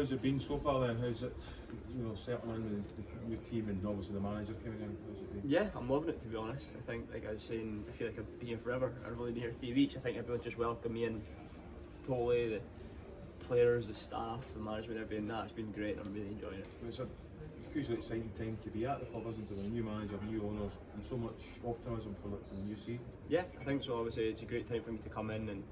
How's it been so far then? How's it, settling in the new team and obviously the manager coming in? How's it been? Yeah, I'm loving it, to be honest. I think, like I was saying, I feel like I've been here forever. I've only been here 3 weeks. I think everyone's just welcomed me in totally. The players, the staff, the management, everything. That's been great. I'm really enjoying it. It's a hugely exciting time to be at the club, isn't it? With a new manager, new owners, and so much optimism for the new season. Yeah, I think so. Obviously, it's a great time for me to come in and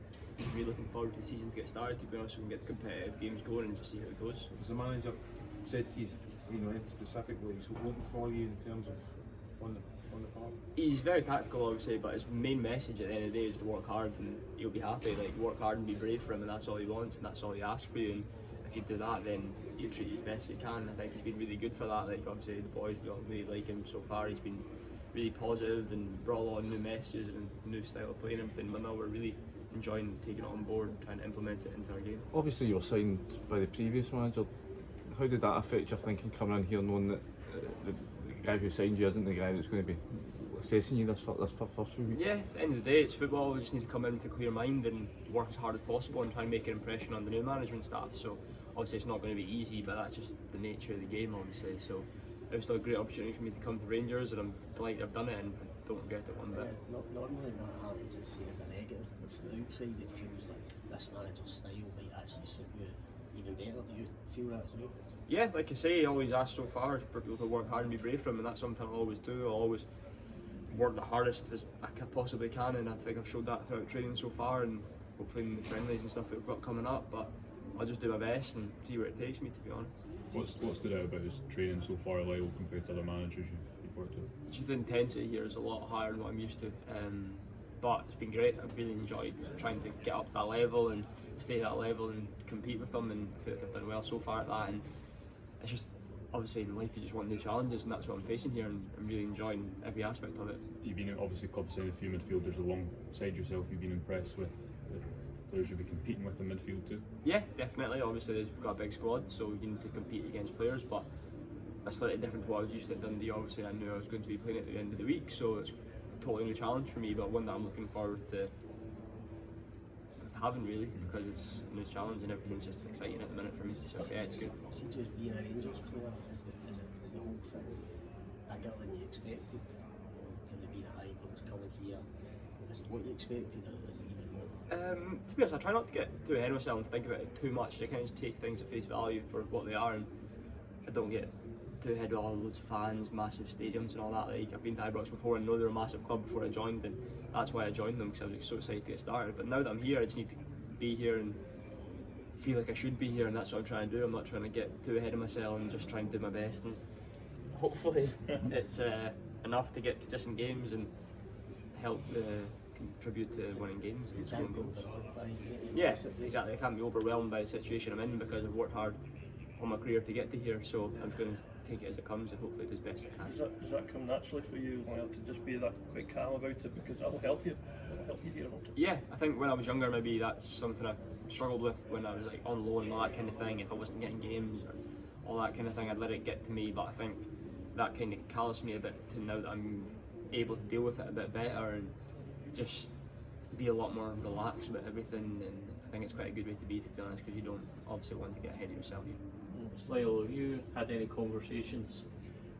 really looking forward to the season to get started. To be honest, we can get the competitive games going and just see how it goes. Has the manager said to you, specifically, he's looking for you in terms of on the park? He's very tactical, obviously, but his main message at the end of the day is to work hard and he'll be happy. Like, work hard and be brave for him, and that's all he wants and that's all he asks for you. And if you do that, then he'll treat you the best he can. I think he's been really good for that. Like, obviously, the boys really like him so far. He's been really positive and brought on new messages and new style of playing and everything. But now we're really enjoying taking it on board and trying to implement it into our game. Obviously, you were signed by the previous manager. How did that affect your thinking coming in here, knowing that the guy who signed you isn't the guy that's going to be assessing you this first few weeks? Yeah, at the end of the day, it's football. We just need to come in with a clear mind and work as hard as possible and try and make an impression on the new management staff. So obviously it's not going to be easy, but that's just the nature of the game, obviously. So it was still a great opportunity for me to come to Rangers, and I'm delighted I've done it and I don't regret it one bit. Normally that happens as a negative, but from the outside it feels like this manager's style might actually suit you even better. Do you feel that as well? Yeah, like I say, I always ask so far for people to work hard and be brave for him, and that's something I'll always do. I'll always work the hardest as I possibly can, and I think I've showed that throughout training so far, and hopefully in the friendlies and stuff that we've got coming up. But I'll just do my best and see where it takes me, to be honest. What stood out about his training so far, Lyall, compared to other managers you've worked with? Just the intensity here is a lot higher than what I'm used to, but it's been great. I've really enjoyed trying to get up to that level and stay at that level and compete with them, and I feel like I've done well so far at that. And it's just, obviously in life you just want new challenges, and that's what I'm facing here, and I'm really enjoying every aspect of it. You've been obviously club signed a few midfielders alongside yourself. You've been impressed with the players you'll be competing with in midfield too? Yeah, definitely. Obviously we've got a big squad, so we need to compete against players, but that's slightly different to what I was used to at Dundee. Obviously I knew I was going to be playing at the end of the week, so it's a totally new challenge for me, but one that I'm looking forward to having, really, because it's a new challenge and everything's just exciting at the minute for me. So yeah, it's good. See, just being a Rangers player is the whole thing bigger than you expected? Kind of being at Ibrox, coming here, is it what you expected, or is it even more? To be honest, I try not to get too ahead of myself and think about it too much. I kind of just take things at face value for what they are, and I don't get too ahead with all loads of fans, massive stadiums and all that. Like, I've been to Ibrox before and know they're a massive club before I joined, and that's why I joined them, because I was so excited to get started. But now that I'm here, I just need to be here and feel like I should be here, and that's what I'm trying to do. I'm not trying to get too ahead of myself and just trying to do my best, and hopefully it's enough to get consistent games and help contribute to winning games and scoring goals. Yeah, exactly. I can't be overwhelmed by the situation I'm in, because I've worked hard on my career to get to here, so I'm just going to take it as it comes and hopefully do as best I can. Does that come naturally for you, Lyall, to just be that quite calm about it, because that'll help you? That'll help you here, won't it? Yeah, I think when I was younger, maybe that's something I struggled with when I was like on loan and all that kind of thing. If I wasn't getting games or all that kind of thing, I'd let it get to me. But I think that kind of calloused me a bit to now that I'm able to deal with it a bit better and just be a lot more relaxed about everything. And I think it's quite a good way to be honest, because you don't obviously want to get ahead of yourself. Lyall, have you had any conversations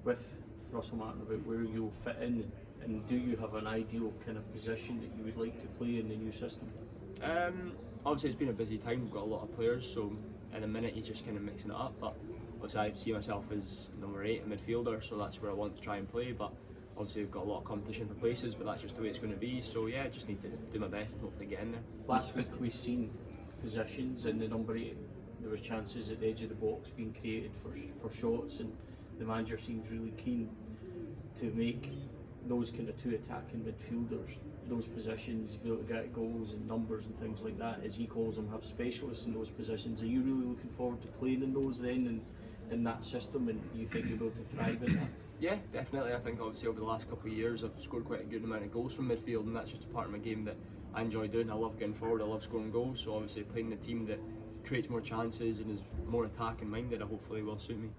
with Russell Martin about where you'll fit in, and do you have an ideal kind of position that you would like to play in the new system? Obviously it's been a busy time, we've got a lot of players, so in a minute he's just kind of mixing it up, but obviously I see myself as number 8, a midfielder, so that's where I want to try and play. But obviously we've got a lot of competition for places, but that's just the way it's going to be, so yeah, I just need to do my best and hopefully get in there. Last week we've seen positions in the number 8. There was chances at the edge of the box being created for shots, and the manager seems really keen to make those kind of two attacking midfielders, those positions, be able to get goals and numbers and things like that, as he calls them, have specialists in those positions. Are you really looking forward to playing in those then, and in that system, and you think you'll be able to thrive in that? Yeah, definitely. I think obviously over the last couple of years I've scored quite a good amount of goals from midfield, and that's just a part of my game that I enjoy doing. I love getting forward, I love scoring goals, so obviously playing the team that creates more chances and is more attacking minded, hopefully will suit me.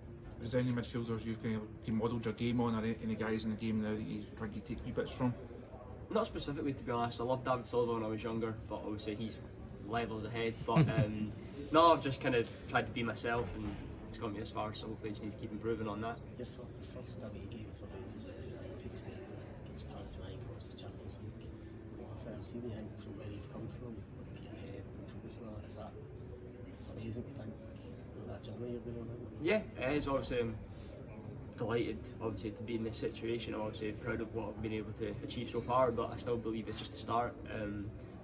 Is there any midfielders you've kind of modelled your game on, or any guys in the game now that you try to take wee bits from? Not specifically, to be honest. I loved David Silva when I was younger, but obviously he's levels ahead. But No, I've just kind of tried to be myself, and it's got me this far. So hopefully, I just need to keep improving on that. Your first away game for Rangers at the Peak Stadium against Ibrox, the Champions League. What I first seen, you think, from where you've come from, with Peterhead and Troubles and all that, it's amazing to think that journey you've been on. Yeah, it is. Obviously, I'm delighted, obviously, to be in this situation. I'm obviously proud of what I've been able to achieve so far, but I still believe it's just the start.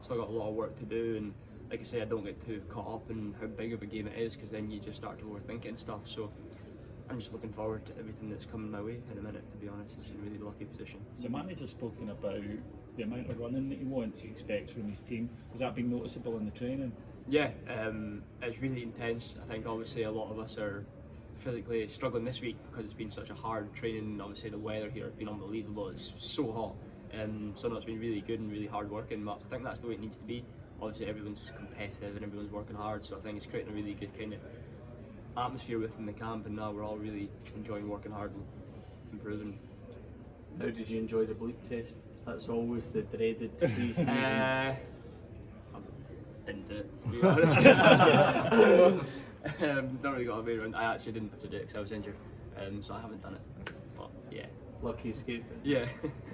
Still got a lot of work to do, and like I say, I don't get too caught up in how big of a game it is, because then you just start to overthink it and stuff. So I'm just looking forward to everything that's coming my way in a minute, to be honest. It's in a really lucky position. The manager's spoken about the amount of running that he wants, he expects from his team. Has that been noticeable in the training? Yeah, it's really intense. I think obviously a lot of us are physically struggling this week because it's been such a hard training. Obviously the weather here has been unbelievable. It's so hot. So no, it's been really good and really hard working, but I think that's the way it needs to be. Obviously everyone's competitive and everyone's working hard, so I think it's creating a really good kind of atmosphere within the camp, and now we're all really enjoying working hard and improving. How did you enjoy the bleep test? That's always the dreaded pre-season. I didn't do it, to be honest. Not really got a way around. I actually didn't have to do it because I was injured, so I haven't done it. But yeah. Lucky escape. Yeah.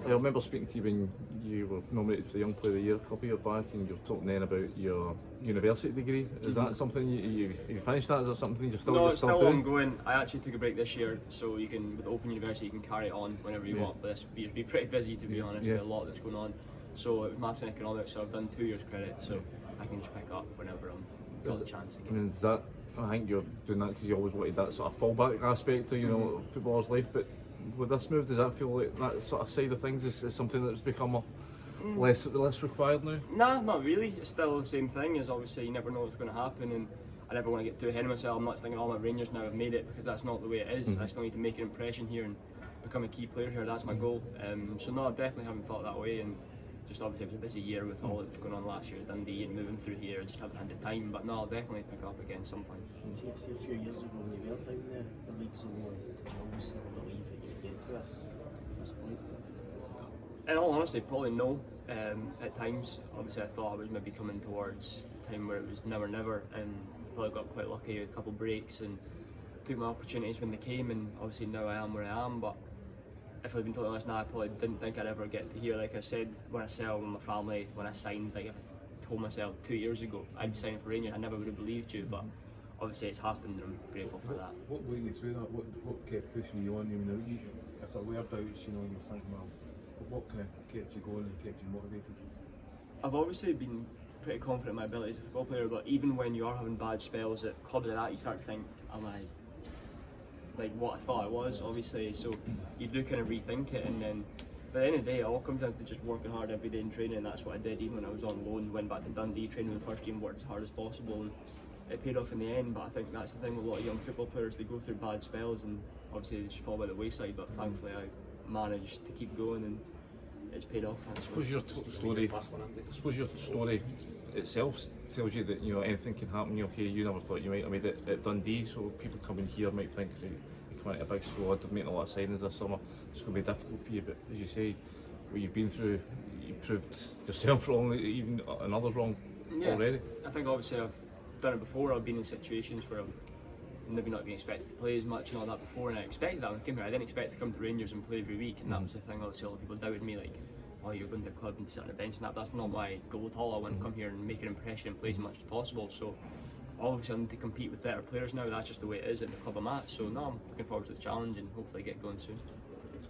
I remember speaking to you when you were nominated for the Young Player of the Year a couple of years back, and you were talking then about your university degree. Is that something you finished that? Is that something you're still No, you're it's still still doing? ongoing. I actually took a break this year, so you can, with Open University, you can carry it on whenever you want. But this year's been pretty busy, to be honest, with a lot that's going on. So it was maths and economics, so I've done 2 years credit, so I can just pick up whenever I'm got the chance I again. mean, is that? I think you're doing that because you always wanted that sort of fallback aspect to footballer's life, but with this move, does that feel like that sort of side of things is something that's become less required now? Nah, not really. It's still the same thing. As obviously you never know what's going to happen, and I never want to get too ahead of myself. I'm not thinking, oh, my Rangers now have made it, because that's not the way it is. I still need to make an impression here and become a key player here. That's my goal. So no, I definitely haven't thought that way, and just obviously it was a busy year with all that was going on last year at Dundee and moving through here. I just haven't had the time, but no, I'll definitely pick up again at some point. See, a few years ago when you were down there, the league zone, did you always still believe that you would get to this point? In all honesty, probably no. At times, obviously I thought I was maybe coming towards a time where it was never, and probably got quite lucky with a couple of breaks and took my opportunities when they came, and obviously now I am where I am. But if I'd been totally honest, now I probably didn't think I'd ever get to here. Like I said, when I settled with my family, when I signed, like I told myself 2 years ago I'd be signing for Rangers, I never would have believed you, but obviously it's happened, and I'm grateful for that. What got you through that? What kept pushing you on? If there were doubts, you were thinking, well, what kind of kept you going and kept you motivated? I've obviously been pretty confident in my ability as a football player, but even when you are having bad spells at clubs like that, you start to think, am I like what I thought I was, obviously, so you do kind of rethink it, and then at the end of the day it all comes down to just working hard every day in training, and that's what I did. Even when I was on loan, went back to Dundee, trained with the first team, worked as hard as possible, and it paid off in the end. But I think that's the thing with a lot of young football players, they go through bad spells and obviously they just fall by the wayside, but thankfully I managed to keep going and it's paid off. I suppose your story itself tells you that anything can happen. Okay, you never thought you might have made it at Dundee, so people coming here might think you come into a big squad, making a lot of signings this summer, it's going to be difficult for you. But as you say, what you've been through, you've proved yourself wrong, even and others wrong already. I think obviously I've done it before. I've been in situations where I've maybe not been expected to play as much and all that before, and I expected that when I came here. I didn't expect to come to Rangers and play every week, and that was the thing. Obviously, a lot of people doubted me, like, oh, you're going to the club and sit on the bench, and that's not my goal at all. I want to come here and make an impression and play as much as possible. So obviously I need to compete with better players now. That's just the way it is at the club I'm at. So no, I'm looking forward to the challenge and hopefully get going soon.